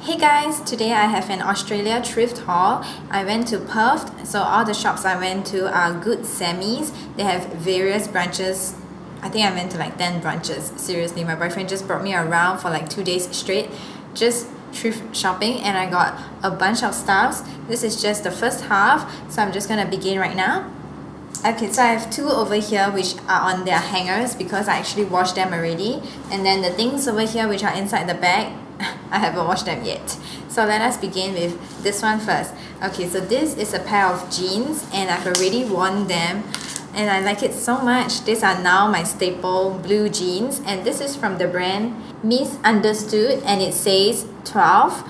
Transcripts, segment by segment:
Hey guys, today I have an Australia thrift haul. I went to Perth, so all the shops I went to are Good Sammy's. They have various branches. I think I went to like 10 branches. Seriously, my boyfriend just brought me around for like 2 days straight, just thrift shopping, and I got a bunch of stuffs. This is just the first half, so I'm just gonna begin right now. Okay, so I have two over here which are on their hangers because I actually washed them already. And then the things over here which are inside the bag, I haven't washed them yet. So let us begin with this one first. Okay, so this is a pair of jeans and I've already worn them and I like it so much. These are now my staple blue jeans and this is from the brand Misunderstood and it says 12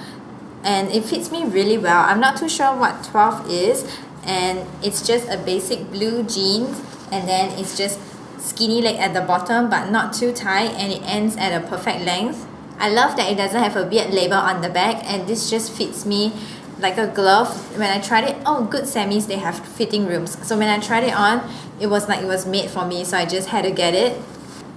and it fits me really well. I'm not too sure what 12 is, and it's just a basic blue jeans and then it's just skinny leg at the bottom but not too tight and it ends at a perfect length. I love that it doesn't have a weird label on the back and this just fits me like a glove. When I tried it, Good Sammy's, they have fitting rooms, so when I tried it on, it was like it was made for me, so I just had to get it.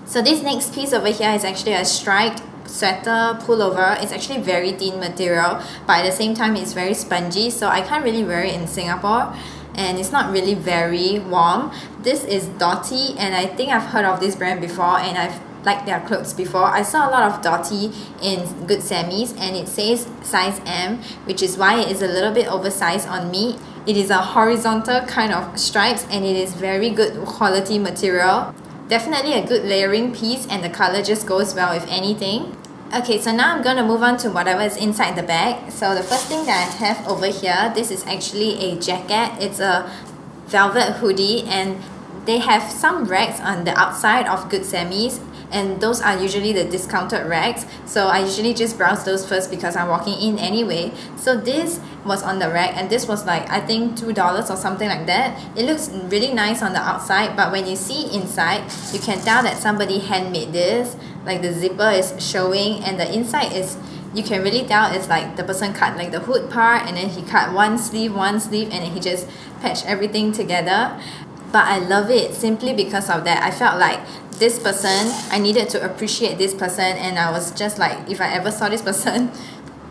So this next piece over here is actually a striped sweater pullover. It's actually very thin material, but at the same time it's very spongy, so I can't really wear it in Singapore and it's not really very warm. This is Dotty and I think I've heard of this brand before and I've liked their clothes before. I saw a lot of Dotty in Good Sammy's and it says size M, which is why it is a little bit oversized on me. It is a horizontal kind of stripes and it is very good quality material. Definitely a good layering piece and the color just goes well with anything. Okay, so now I'm going to move on to whatever is inside the bag. So the first thing that I have over here, this is actually a jacket. It's a velvet hoodie and they have some racks on the outside of Good Sammy's and those are usually the discounted racks, so I usually just browse those first because I'm walking in anyway. So this was on the rack and this was like I think $2 or something like that. It looks really nice on the outside, but when you see inside you can tell that somebody handmade this. Like the zipper is showing and the inside is, you can really tell it's like the person cut like the hood part and then he cut one sleeve and then he just patched everything together. But I love it simply because of that. I felt like this person, I needed to appreciate this person, and I was just like, if I ever saw this person,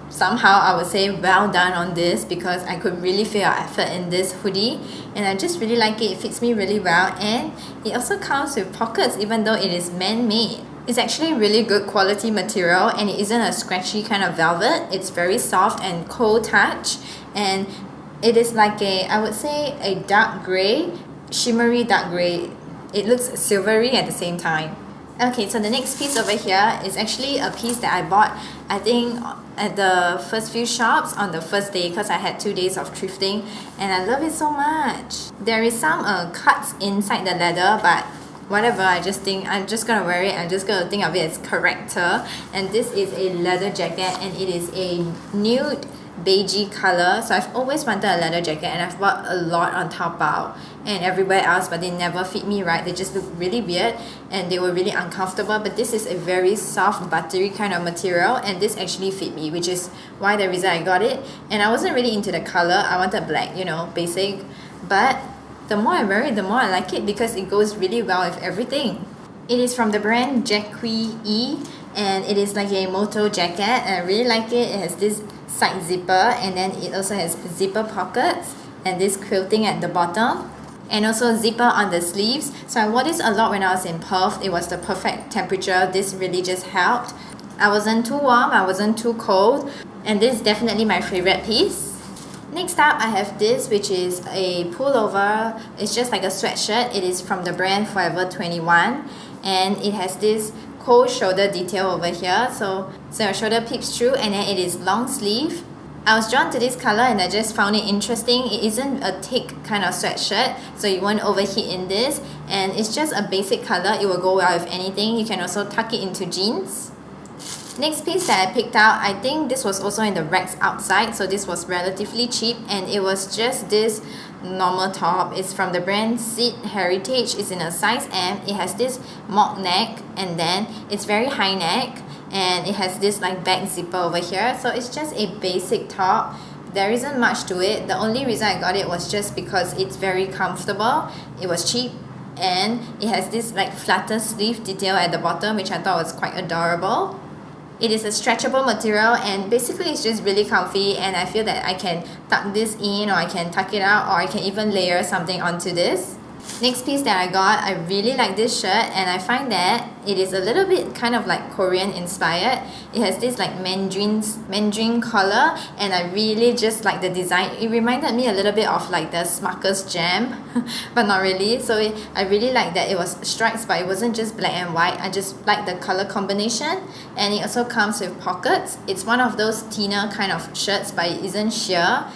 somehow I would say well done on this because I could really feel your effort in this hoodie and I just really like it. It fits me really well and it also comes with pockets even though it is man-made. It's actually really good quality material and it isn't a scratchy kind of velvet. It's very soft and cold touch and it is like I would say a dark grey, shimmery dark grey. It looks silvery at the same time. Okay, so the next piece over here is actually a piece that I bought, I think, at the first few shops on the first day because I had 2 days of thrifting and I love it so much. There is some cuts inside the leather, but whatever, I just think I'm just gonna wear it. I'm just gonna think of it as character. And this is a leather jacket and it is a nude beigey color. So I've always wanted a leather jacket and I've bought a lot on Taobao and everywhere else, but they never fit me right. They just look really weird and they were really uncomfortable. But this is a very soft buttery kind of material and this actually fit me, which is why the reason I got it. And I wasn't really into the color. I wanted black, basic, but the more I wear it, the more I like it because it goes really well with everything. It is from the brand Jacqui E and it is like a moto jacket and I really like it. It has this side zipper and then it also has zipper pockets and this quilting at the bottom and also zipper on the sleeves. So I wore this a lot when I was in Perth. It was the perfect temperature. This really just helped. I wasn't too warm, I wasn't too cold, and this is definitely my favorite piece. Next up, I have this, which is a pullover. It's just like a sweatshirt. It is from the brand Forever 21 and it has this cold shoulder detail over here, so your shoulder peeps through and then it is long sleeve. I was drawn to this color and I just found it interesting. It isn't a thick kind of sweatshirt, so you won't overheat in this, and it's just a basic color. It will go well with anything. You can also tuck it into jeans. Next piece that I picked out, I think this was also in the racks outside, so this was relatively cheap and it was just this normal top. It's from the brand Seed Heritage. It's in a size M. It has this mock neck and then it's very high neck and it has this like back zipper over here. So it's just a basic top. There isn't much to it. The only reason I got it was just because it's very comfortable. It was cheap and it has this like flatter sleeve detail at the bottom, which I thought was quite adorable. It is a stretchable material and basically it's just really comfy, and I feel that I can tuck this in or I can tuck it out, or I can even layer something onto this. Next piece that I got, I really like this shirt, and I find that it is a little bit kind of like Korean inspired. It has this like mandarin collar, and I really just like the design. It reminded me a little bit of like the Smucker's Jam but not really. So I really like that it was stripes, but it wasn't just black and white. I just like the color combination, and it also comes with pockets. It's one of those thinner kind of shirts, but it isn't sheer.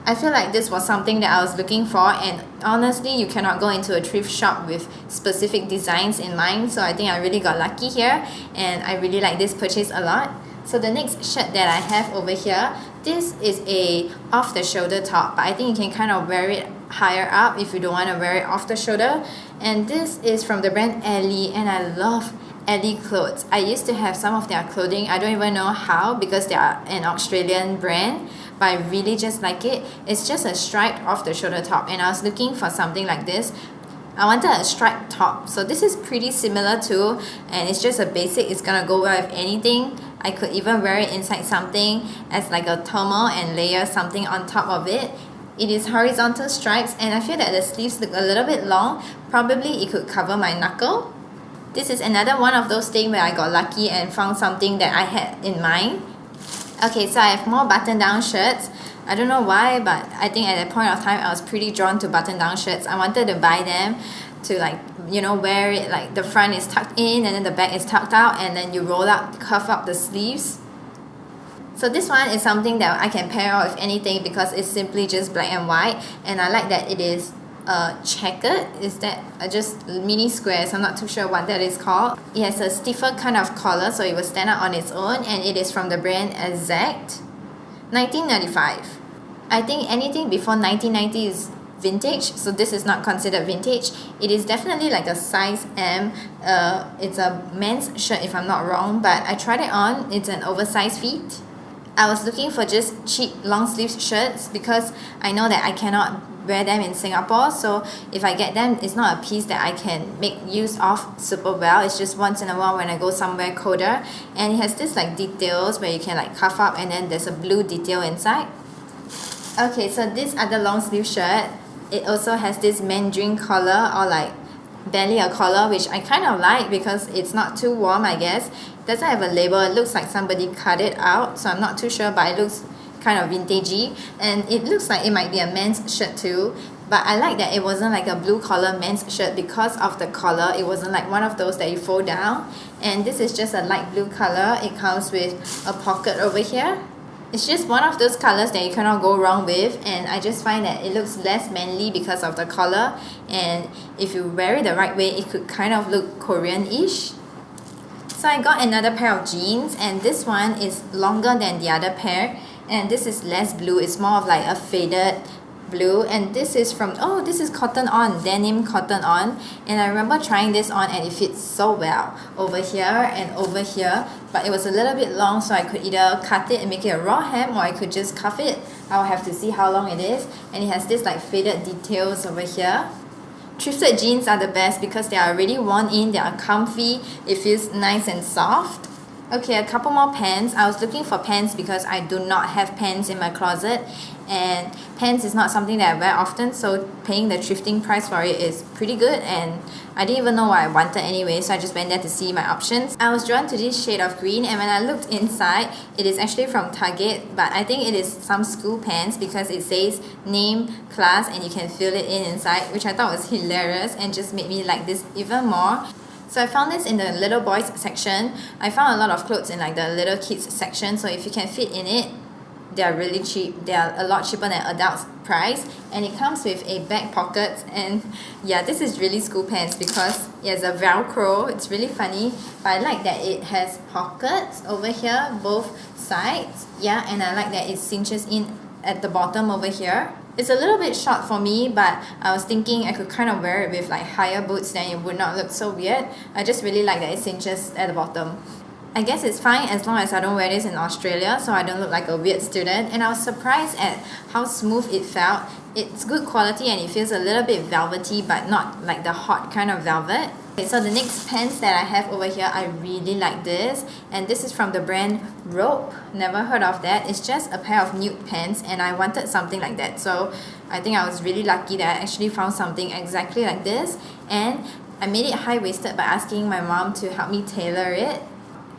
I feel like this was something that I was looking for, and honestly you cannot go into a thrift shop with specific designs in mind, so I think I really got lucky here, and I really like this purchase a lot. So the next shirt that I have over here, this is a off the shoulder top, but I think you can kind of wear it higher up if you don't want to wear it off the shoulder. And this is from the brand Ellie, and I love Ellie clothes. I used to have some of their clothing. I don't even know how, because they are an Australian brand, but I really just like it. It's just a striped off the shoulder top, and I was looking for something like this. I wanted a striped top, so this is pretty similar too, and it's just a basic. It's gonna go well with anything. I could even wear it inside something as like a thermal and layer something on top of it. It is horizontal stripes, and I feel that the sleeves look a little bit long. Probably it could cover my knuckle. This is another one of those things where I got lucky and found something that I had in mind. Okay, so I have more button-down shirts. I don't know why, but I think at that point of time I was pretty drawn to button-down shirts. I wanted to buy them to like, you know, wear it like the front is tucked in and then the back is tucked out, and then you roll up, cuff up the sleeves. So this one is something that I can pair out with anything because it's simply just black and white, and I like that it is checkered. Is that just mini squares? I'm not too sure what that is called. It has a stiffer kind of collar, so it will stand out on its own, and it is from the brand Exact. 1995. I think anything before 1990 is vintage, so this is not considered vintage. It is definitely like a size M. It's a men's shirt if I'm not wrong, but I tried it on. It's an oversized fit. I was looking for just cheap long sleeve shirts because I know that I cannot wear them in Singapore, so if I get them, it's not a piece that I can make use of super well. It's just once in a while when I go somewhere colder, and it has this like details where you can like cuff up, and then there's a blue detail inside. Okay, so this other long sleeve shirt, it also has this mandarin collar, or like barely a collar, which I kind of like because it's not too warm, I guess. It doesn't have a label. It looks like somebody cut it out, so I'm not too sure, but it looks kind of vintagey, and it looks like it might be a men's shirt too, but I like that it wasn't like a blue collar men's shirt because of the collar. It wasn't like one of those that you fold down, and this is just a light blue color. It comes with a pocket over here. It's just one of those colors that you cannot go wrong with, and I just find that it looks less manly because of the collar, and if you wear it the right way, it could kind of look Korean-ish. So I got another pair of jeans, and this one is longer than the other pair, and this is less blue. It's more of like a faded blue, and this is from, oh, this is cotton on, denim cotton on, and I remember trying this on and it fits so well over here and over here, but it was a little bit long, so I could either cut it and make it a raw hem, or I could just cuff it. I'll have to see how long it is, and it has this like faded details over here. Thrifted jeans are the best because they are already worn in, they are comfy, it feels nice and soft. Okay, a couple more pants. I was looking for pants because I do not have pants in my closet, and pants is not something that I wear often, so paying the thrifting price for it is pretty good, and I didn't even know what I wanted anyway, so I just went there to see my options. I was drawn to this shade of green, and when I looked inside, it is actually from Target, but I think it is some school pants because it says name, class, and you can fill it in inside, which I thought was hilarious and just made me like this even more. So I found this in the little boys section. I found a lot of clothes in like the little kids section, so if you can fit in it, they are really cheap. They are a lot cheaper than adults price, and it comes with a back pocket, and yeah, this is really school pants because it has a velcro. It's really funny, but I like that it has pockets over here, both sides. Yeah, and I like that it cinches in at the bottom over here. It's a little bit short for me, but I was thinking I could kind of wear it with like higher boots, then it would not look so weird. I just really like that it cinches at the bottom. I guess it's fine as long as I don't wear this in Australia, so I don't look like a weird student. And I was surprised at how smooth it felt. It's good quality and it feels a little bit velvety, but not like the hot kind of velvet. Okay, so the next pants that I have over here, I really like this, and this is from the brand Rope. Never heard of that. It's just a pair of nude pants, and I wanted something like that, so I think I was really lucky that I actually found something exactly like this. And I made it high-waisted by asking my mom to help me tailor it.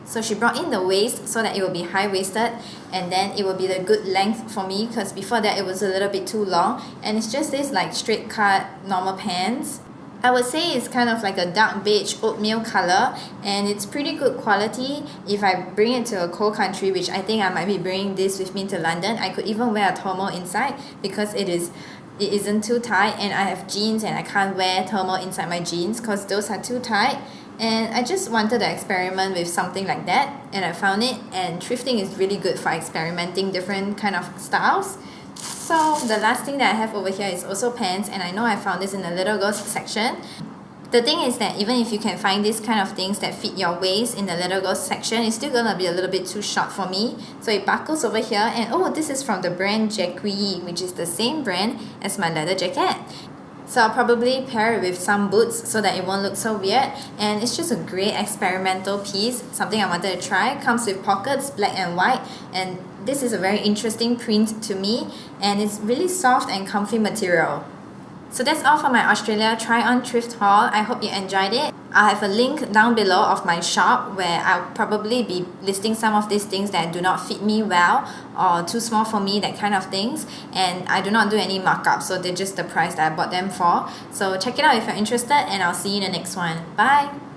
So she brought in the waist so that it will be high-waisted, and then it will be the good length for me, because before that it was a little bit too long. And it's just this like straight cut normal pants. I would say it's kind of like a dark beige oatmeal color, and it's pretty good quality. If I bring it to a cold country, which I think I might be bringing this with me to London, I could even wear a thermal inside because it isn't too tight, and I have jeans and I can't wear thermal inside my jeans because those are too tight. And I just wanted to experiment with something like that, and I found it. And thrifting is really good for experimenting different kind of styles. So the last thing that I have over here is also pants, and I know I found this in the little girls section. The thing is that even if you can find these kind of things that fit your waist in the little girls section, it's still gonna be a little bit too short for me. So it buckles over here, and oh, this is from the brand Jacqui, which is the same brand as my leather jacket. So I'll probably pair it with some boots so that it won't look so weird. And it's just a great experimental piece, something I wanted to try. Comes with pockets, black and white, and this is a very interesting print to me, and it's really soft and comfy material. So that's all for my Australia try-on thrift haul. I hope you enjoyed it. I'll have a link down below of my shop where I'll probably be listing some of these things that do not fit me well or too small for me, that kind of things. And I do not do any markup, so they're just the price that I bought them for. So check it out if you're interested, and I'll see you in the next one. Bye!